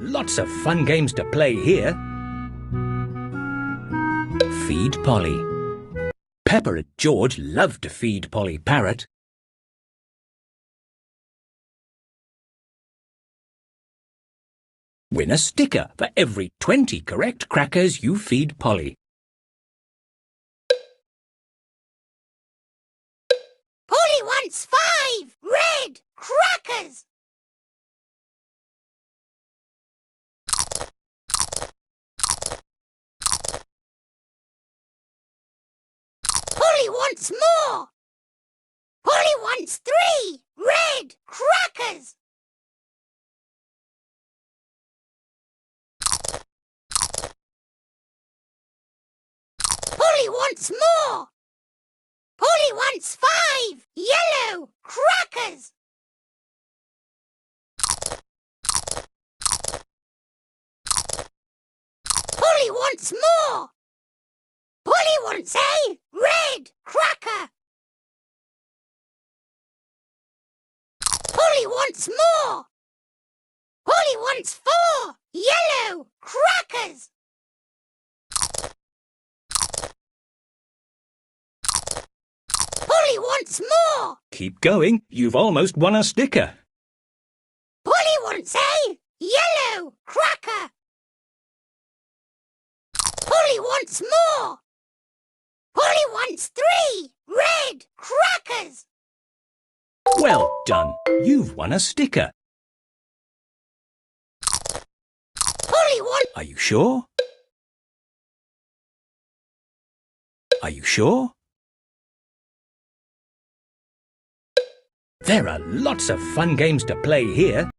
lots of fun games to play here. Feed Polly. Peppa and George love to feed Polly Parrot. Win a sticker for every 20 correct crackers you feed Polly. Polly wants 5 red crackers. Polly wants more. Polly wants 3 red crackers. Polly wants more. Polly wants 5 yellow crackers. Polly wants more. Polly wants a red cracker. Polly wants more. Polly wants 4 yellow crackers. Polly wants more. Keep going, you've almost won a sticker. Polly wants a yellow cracker. Polly wants more. Polly wants 3 red crackers. Well done, you've won a sticker. Polly wants... Are you sure? Are you sure? There are lots of fun games to play here.